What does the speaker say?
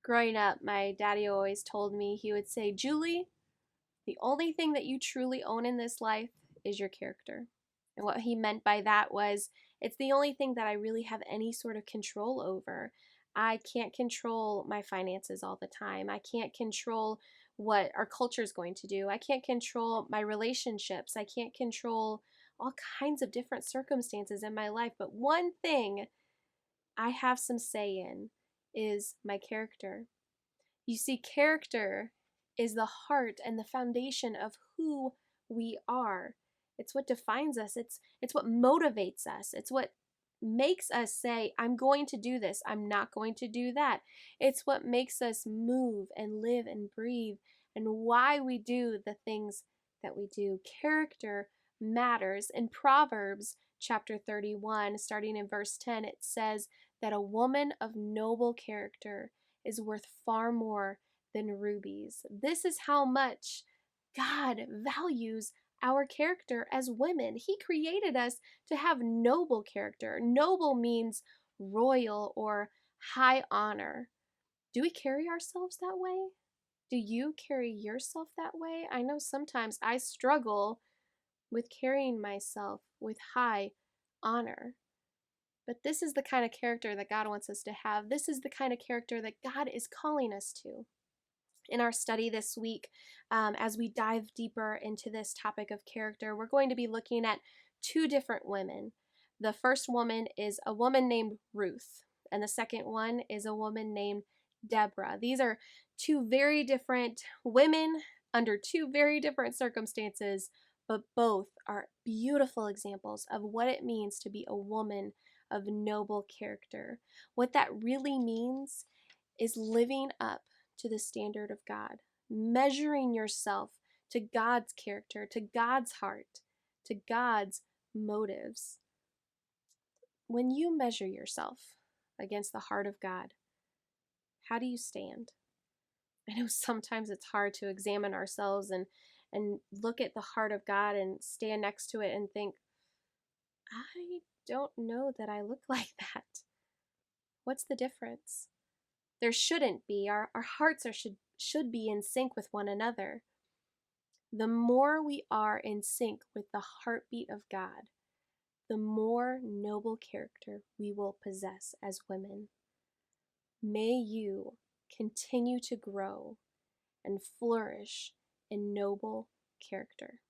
Growing up, my daddy always told me, he would say, Julie, the only thing that you truly own in this life is your character. And what he meant by that was, it's the only thing that I really have any sort of control over. I can't control my finances all the time. I can't control what our culture is going to do. I can't control my relationships. I can't control all kinds of different circumstances in my life. But one thing I have some say in is my character. You see, character is the heart and the foundation of who we are. It's what defines us. It's what motivates us. It's what makes us say, I'm going to do this. I'm not going to do that. It's what makes us move and live and breathe and why we do the things that we do. Character matters. In Proverbs chapter 31, starting in verse 10, it says that a woman of noble character is worth far more than rubies. This is how much God values our character as women. He created us to have noble character. Noble means royal or high honor. Do we carry ourselves that way? Do you carry yourself that way? I know sometimes I struggle with carrying myself with high honor. But this is the kind of character that God wants us to have. This is the kind of character that God is calling us to. In our study this week, as we dive deeper into this topic of character, we're going to be looking at two different women. The first woman is a woman named Ruth, and the second one is a woman named Deborah. These are two very different women under two very different circumstances, but both are beautiful examples of what it means to be a woman of noble character. What that really means is living up to the standard of God, measuring yourself to God's character, to God's heart, to God's motives. When you measure yourself against the heart of God, how do you stand? I know sometimes it's hard to examine ourselves and look at the heart of God and stand next to it and think, I don't know that I look like that. What's the difference? There shouldn't be. Our hearts should be in sync with one another. The more we are in sync with the heartbeat of God, the more noble character we will possess as women. May you continue to grow and flourish in noble character.